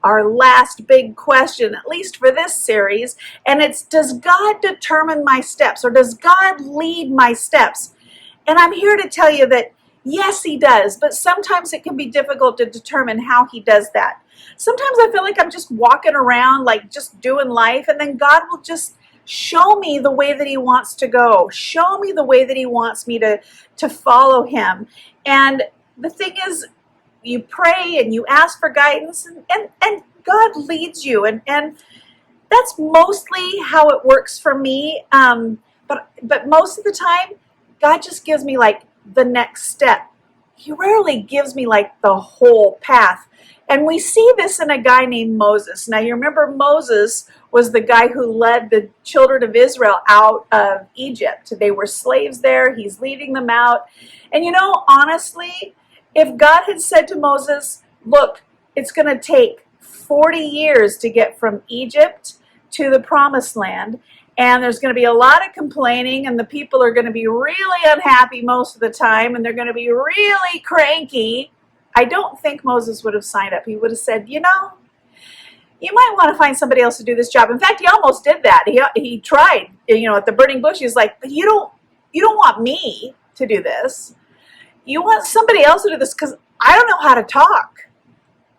our last big question, at least for this series. And it's, does God determine my steps, or does God lead my steps? And I'm here to tell you that yes, he does, but sometimes it can be difficult to determine how he does that. Sometimes I feel like I'm just walking around, like just doing life, and then God will just show me the way that he wants to go. Show me the way that he wants me to follow him. And the thing is, you pray and you ask for guidance, and God leads you. And that's mostly how it works for me. But most of the time, God just gives me like the next step. He rarely gives me like the whole path. And we see this in a guy named Moses. Now, you remember Moses was the guy who led the children of Israel out of Egypt. They were slaves there. He's leading them out. And you know, honestly, if God had said to Moses, look, it's going to take 40 years to get from Egypt to the promised land, and there's going to be a lot of complaining, and the people are going to be really unhappy most of the time, and they're going to be really cranky, I don't think Moses would have signed up. He would have said, you know, you might want to find somebody else to do this job. In fact, he almost did that. He tried, you know, at the burning bush. He's like, you don't want me to do this. You want somebody else to do this because I don't know how to talk.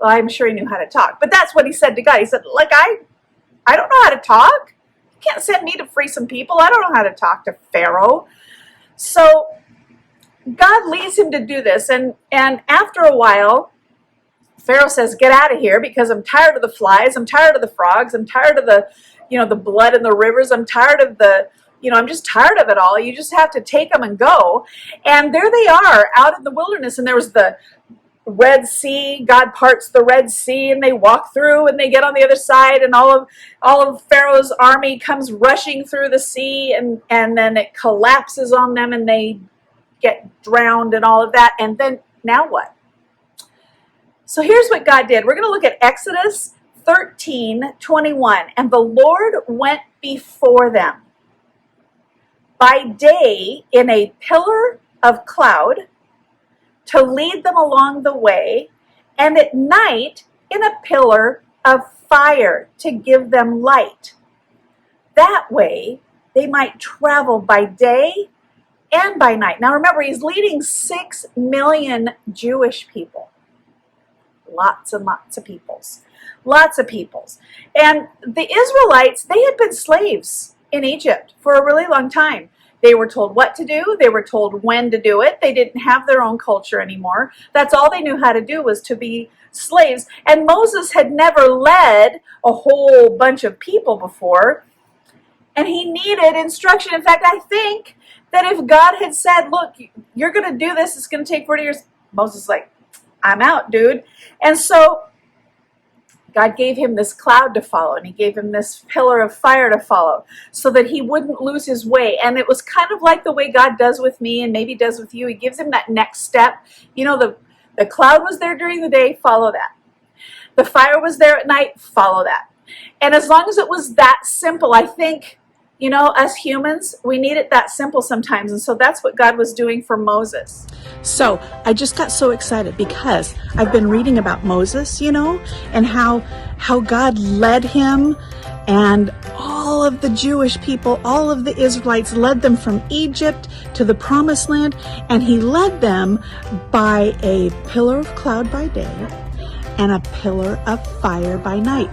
Well, I'm sure he knew how to talk, but that's what he said to God. He said, like, I don't know how to talk. You can't send me to free some people. I don't know how to talk to Pharaoh. So God leads him to do this. And after a while, Pharaoh says, get out of here, because I'm tired of the flies. I'm tired of the frogs. I'm tired of the, you know, the blood in the rivers. I'm tired of the, you know, I'm just tired of it all. You just have to take them and go. And there they are out in the wilderness. And there was the Red Sea. God parts the Red Sea, and they walk through, and they get on the other side, and all of Pharaoh's army comes rushing through the sea, and then it collapses on them, and they get drowned and all of that. And then now what? So here's what God did. We're going to look at Exodus 13:21. And the Lord went before them by day in a pillar of cloud to lead them along the way, and at night in a pillar of fire to give them light. That way they might travel by day and by night. Now remember, he's leading 6 million Jewish people. Lots and lots of peoples. Lots of peoples. And the Israelites, they had been slaves in Egypt for a really long time. They were told what to do. They were told when to do it. They didn't have their own culture anymore. That's all they knew how to do, was to be slaves. And Moses had never led a whole bunch of people before, and he needed instruction. In fact, I think that if God had said, look, you're going to do this, it's going to take 40 years, Moses is like, I'm out, dude. And so God gave him this cloud to follow, and he gave him this pillar of fire to follow so that he wouldn't lose his way. And it was kind of like the way God does with me and maybe does with you. He gives him that next step. You know, the cloud was there during the day, follow that. The fire was there at night, follow that. And as long as it was that simple, I think, you know, us humans, we need it that simple sometimes. And so that's what God was doing for Moses. So I just got so excited because I've been reading about Moses, you know, and how God led him, and all of the Jewish people, all of the Israelites, led them from Egypt to the promised land. And he led them by a pillar of cloud by day and a pillar of fire by night.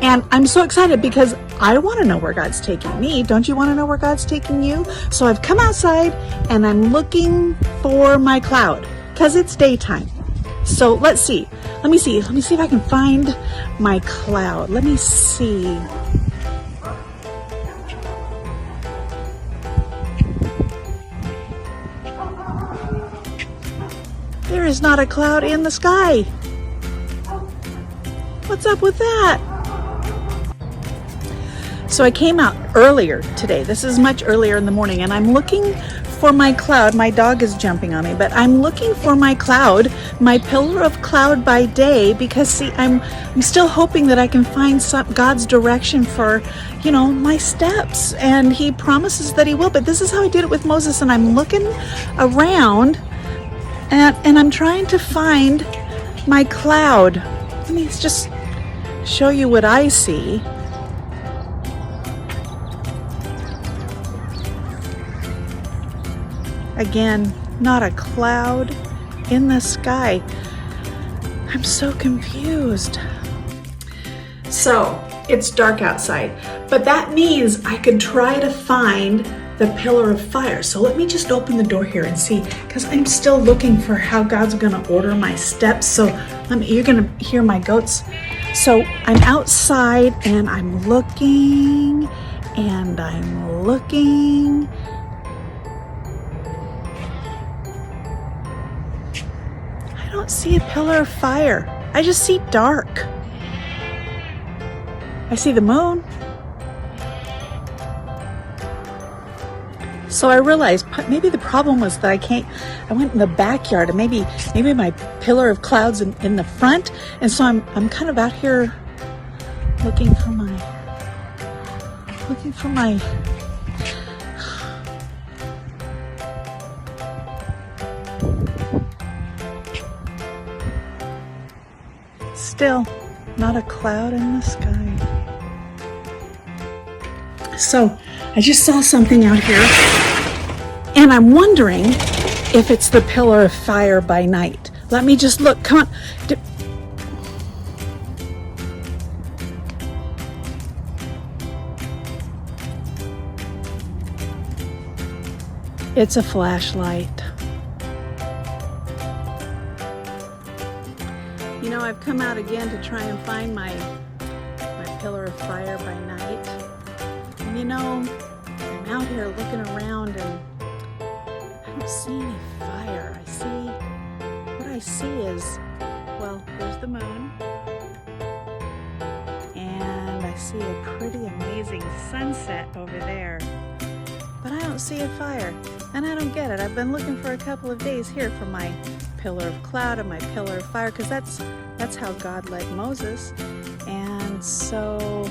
And I'm so excited because I want to know where God's taking me. Don't you want to know where God's taking you? So I've come outside and I'm looking for my cloud because it's daytime. So let's see. Let me see if I can find my cloud. Let me see. There is not a cloud in the sky. What's up with that? So I came out earlier today. This is much earlier in the morning, and I'm looking for my cloud. My dog is jumping on me, but I'm looking for my cloud, my pillar of cloud by day, because see, I'm still hoping that I can find God's direction for, you know, my steps. And he promises that he will, but this is how he did it with Moses. And I'm looking around and I'm trying to find my cloud. I mean, it's just show you what I see. Again, not a cloud in the sky. I'm so confused. So, it's dark outside, but that means I could try to find the pillar of fire. So let me just open the door here and see, because I'm still looking for how God's gonna order my steps. So you're gonna hear my goats. So I'm outside and I'm looking and I'm looking. I don't see a pillar of fire. I just see dark. I see the moon. So I realized maybe the problem was that I went in the backyard, and maybe my pillar of clouds in the front, and so I'm kind of out here looking for my still not a cloud in the sky. So I just saw something out here, and I'm wondering if it's the pillar of fire by night. Let me just look. Come on. It's a flashlight. You know, I've come out again to try and find my pillar of fire by night. And you know, I'm out here looking around and I don't see any fire. What I see is, well, there's the moon. And I see a pretty amazing sunset over there. But I don't see a fire. And I don't get it. I've been looking for a couple of days here for my pillar of cloud and my pillar of fire, because that's how God led Moses. And so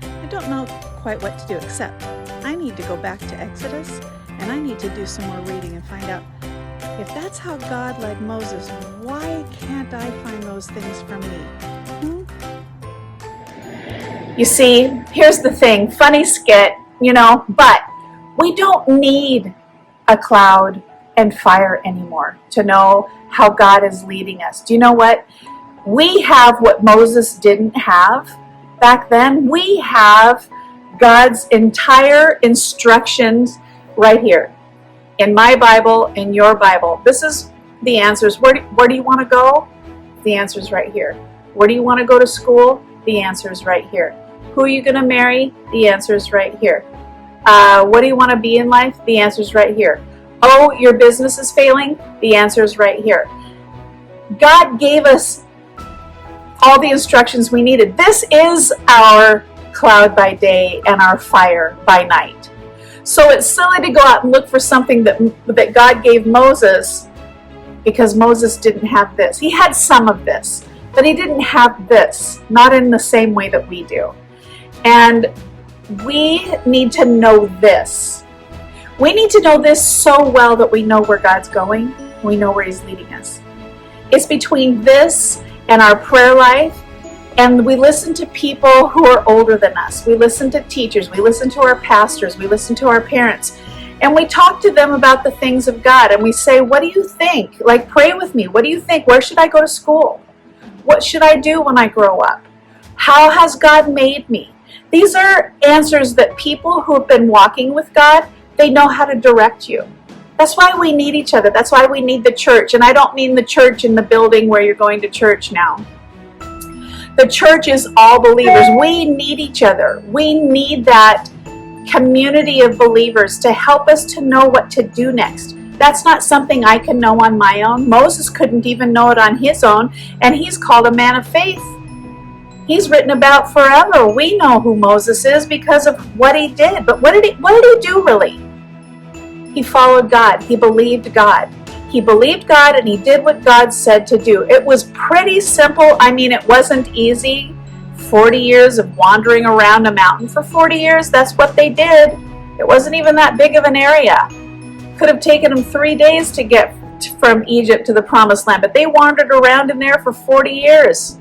I don't know quite what to do, except I need to go back to Exodus and I need to do some more reading and find out if that's how God led Moses, why can't I find those things for me? You see, here's the thing, funny skit, but we don't need a cloud and fire anymore to know how God is leading us. Do you know what? We have what Moses didn't have back then. We have God's entire instructions right here in my Bible, in your Bible. This is the answers. Where do you want to go? The answer's right here. Where do you want to go to school? The answer's right here. Who are you going to marry? The answer's right here. What do you want to be in life? The answer's right here. Oh, your business is failing? The answer's right here. God gave us all the instructions we needed. This is our cloud by day and our fire by night. So it's silly to go out and look for something that God gave Moses, because Moses didn't have this. He had some of this, but he didn't have this, not in the same way that we do. And we need to know this. We need to know this so well that we know where God's going. We know where he's leading us. It's between this and our prayer life, and we listen to people who are older than us. We listen to teachers. We listen to our pastors. We listen to our parents. And we talk to them about the things of God. And we say, what do you think? Like, pray with me. What do you think? Where should I go to school? What should I do when I grow up? How has God made me? These are answers that people who have been walking with God, they know how to direct you. That's why we need each other. That's why we need the church. And I don't mean the church in the building where you're going to church now. The church is all believers. We need each other. We need that community of believers to help us to know what to do next. That's not something I can know on my own. Moses couldn't even know it on his own, and he's called a man of faith. He's written about forever. We know who Moses is because of what he did. But what did he do really? He followed God. He believed God. He believed God, and he did what God said to do. It was pretty simple. I mean, it wasn't easy. 40 years of wandering around a mountain for 40 years, that's what they did. It wasn't even that big of an area. Could have taken them 3 days to get from Egypt to the Promised Land, but they wandered around in there for 40 years.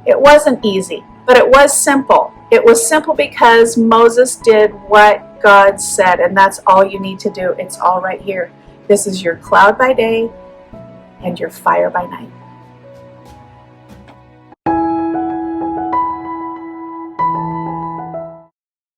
It wasn't easy, but it was simple. It was simple because Moses did what God said, and that's all you need to do. It's all right here. This is your cloud by day and your fire by night.